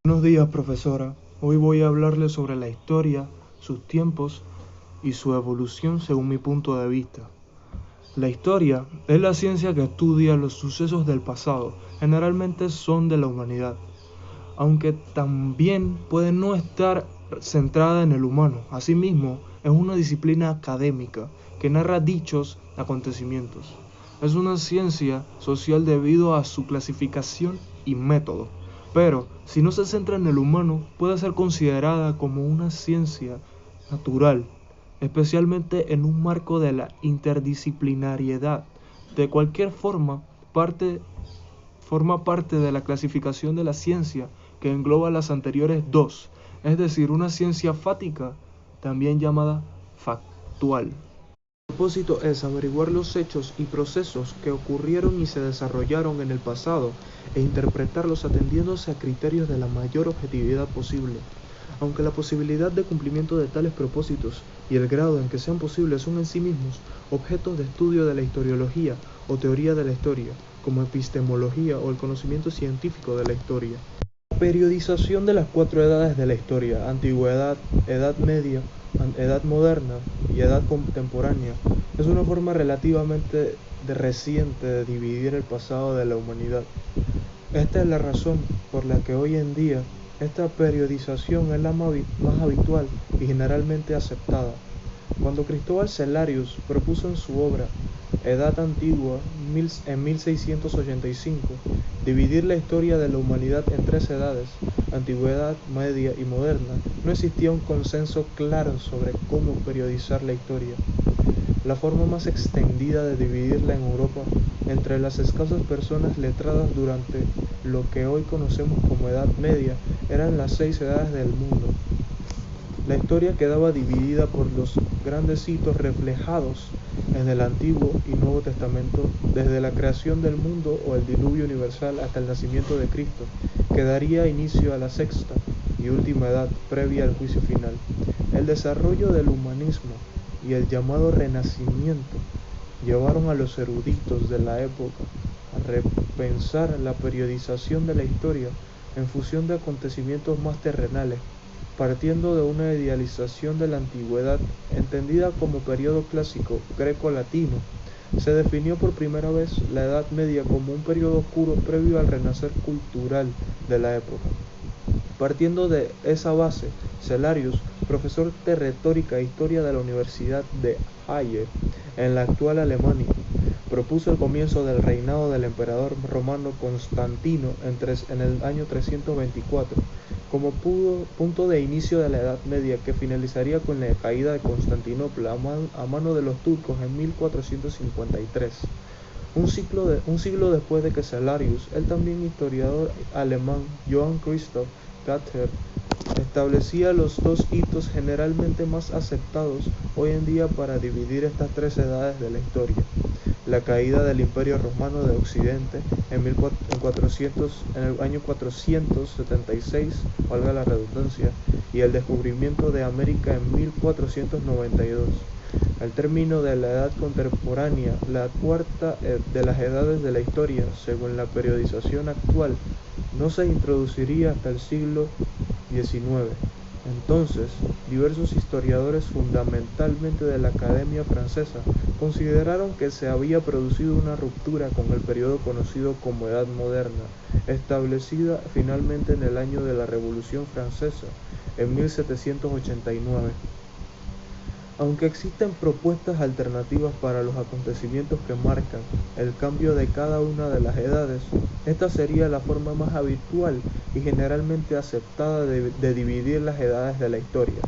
Buenos días, profesora. Hoy voy a hablarle sobre la historia, sus tiempos y su evolución según mi punto de vista. La historia es la ciencia que estudia los sucesos del pasado, generalmente son de la humanidad, aunque también puede no estar centrada en el humano. Asimismo, es una disciplina académica que narra dichos acontecimientos. Es una ciencia social debido a su clasificación y método, pero si no se centra en el humano, puede ser considerada como una ciencia natural, especialmente en un marco de la interdisciplinariedad. De cualquier forma, forma parte de la clasificación de la ciencia que engloba las anteriores dos, es decir, una ciencia fática, también llamada factual. El propósito es averiguar los hechos y procesos que ocurrieron y se desarrollaron en el pasado e interpretarlos atendiéndose a criterios de la mayor objetividad posible. Aunque la posibilidad de cumplimiento de tales propósitos y el grado en que sean posibles son en sí mismos objetos de estudio de la historiología o teoría de la historia, como epistemología o el conocimiento científico de la historia. La periodización de las cuatro edades de la historia, antigüedad, edad media, edad moderna y edad contemporánea, es una forma relativamente reciente de dividir el pasado de la humanidad. Esta es la razón por la que hoy en día esta periodización es la más habitual y generalmente aceptada. Cuando Cristóbal Celarius propuso en su obra Edad Antigua en 1685 dividir la historia de la humanidad en tres edades, antigüedad, media y moderna, no existía un consenso claro sobre cómo periodizar la historia. La forma más extendida de dividirla en Europa entre las escasas personas letradas durante lo que hoy conocemos como Edad Media eran las 6 edades del mundo. La historia quedaba dividida por los grandes hitos reflejados en el Antiguo y Nuevo Testamento, desde la creación del mundo o el diluvio universal hasta el nacimiento de Cristo, que daría inicio a la sexta y última edad previa al juicio final. El desarrollo del humanismo y el llamado Renacimiento llevaron a los eruditos de la época a repensar la periodización de la historia en función de acontecimientos más terrenales, partiendo de una idealización de la antigüedad entendida como periodo clásico greco-latino. Se definió por primera vez la Edad Media como un periodo oscuro previo al renacer cultural de la época. Partiendo de esa base, Celarius, profesor de retórica e historia de la Universidad de Halle, en la actual Alemania, propuso el comienzo del reinado del emperador romano Constantino en el año 324, como punto de inicio de la Edad Media, que finalizaría con la caída de Constantinopla a mano de los turcos en 1453. Un siglo después de que Celarius, el también historiador alemán Johann Christoph Gather, establecía los dos hitos generalmente más aceptados hoy en día para dividir estas tres edades de la historia: la caída del Imperio Romano de Occidente en el año 476, valga la redundancia, y el descubrimiento de América en 1492. Al término de la Edad Contemporánea, la cuarta de las edades de la historia, según la periodización actual, no se introduciría hasta el siglo XIX. Entonces, diversos historiadores, fundamentalmente de la Academia Francesa, consideraron que se había producido una ruptura con el periodo conocido como Edad Moderna, establecida finalmente en el año de la Revolución Francesa, en 1789. Aunque existen propuestas alternativas para los acontecimientos que marcan el cambio de cada una de las edades, esta sería la forma más habitual y generalmente aceptada de dividir las edades de la historia.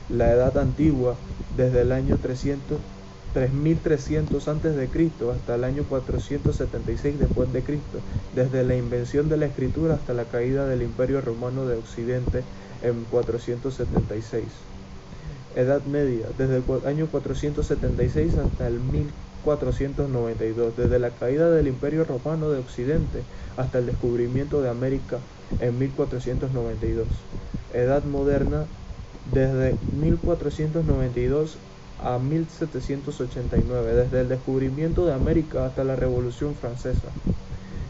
La Edad Antigua, desde el año 3300 a.C. hasta el año 476 después de Cristo, desde la invención de la escritura hasta la caída del Imperio Romano de Occidente en 476. Edad Media, desde el año 476 hasta el 1492, desde la caída del Imperio Romano de Occidente hasta el descubrimiento de América en 1492. Edad Moderna, desde 1492 a 1789, desde el descubrimiento de América hasta la Revolución Francesa.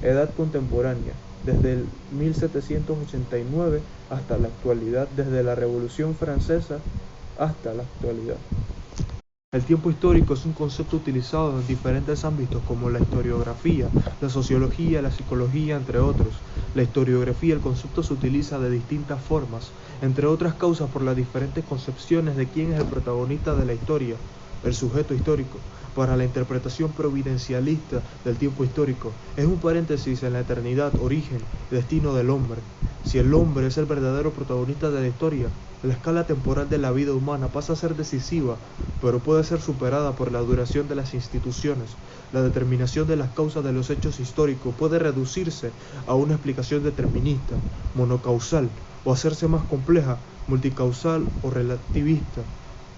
Edad Contemporánea, desde el 1789 hasta la actualidad, desde la Revolución Francesa hasta la actualidad. El tiempo histórico es un concepto utilizado en diferentes ámbitos como la historiografía, la sociología, la psicología, entre otros. La historiografía, el concepto se utiliza de distintas formas, entre otras causas por las diferentes concepciones de quién es el protagonista de la historia, el sujeto histórico. Para la interpretación providencialista del tiempo histórico, es un paréntesis en la eternidad, origen, destino del hombre. Si el hombre es el verdadero protagonista de la historia, la escala temporal de la vida humana pasa a ser decisiva, pero puede ser superada por la duración de las instituciones. La determinación de las causas de los hechos históricos puede reducirse a una explicación determinista, monocausal, o hacerse más compleja, multicausal o relativista.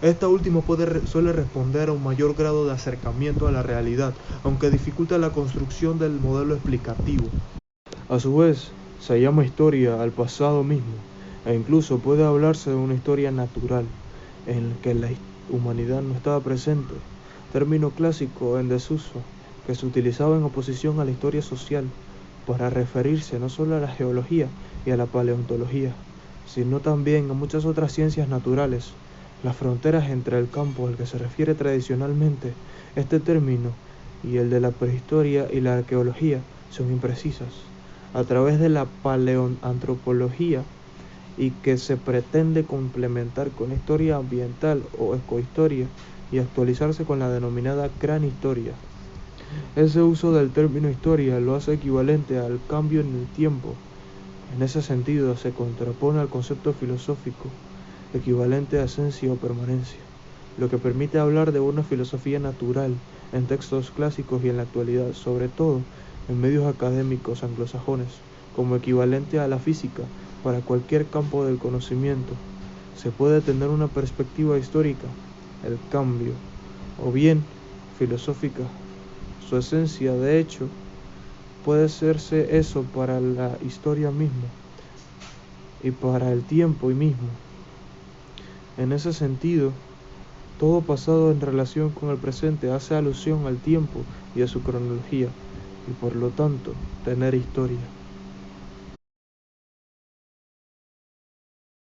Esta última suele responder a un mayor grado de acercamiento a la realidad, aunque dificulta la construcción del modelo explicativo. A su vez, se llama historia al pasado mismo, e incluso puede hablarse de una historia natural, en la que la humanidad no estaba presente, término clásico en desuso, que se utilizaba en oposición a la historia social, para referirse no solo a la geología y a la paleontología, sino también a muchas otras ciencias naturales. Las fronteras entre el campo al que se refiere tradicionalmente este término y el de la prehistoria y la arqueología son imprecisas. A través de la paleoantropología y que se pretende complementar con historia ambiental o ecohistoria y actualizarse con la denominada gran historia. Ese uso del término historia lo hace equivalente al cambio en el tiempo. En ese sentido se contrapone al concepto filosófico equivalente a esencia o permanencia, lo que permite hablar de una filosofía natural en textos clásicos y en la actualidad, sobre todo en medios académicos anglosajones, como equivalente a la física para cualquier campo del conocimiento. Se puede tener una perspectiva histórica, el cambio, o bien filosófica. Su esencia, de hecho, puede serse eso para la historia misma y para el tiempo mismo. En ese sentido, todo pasado en relación con el presente hace alusión al tiempo y a su cronología, y por lo tanto, tener historia.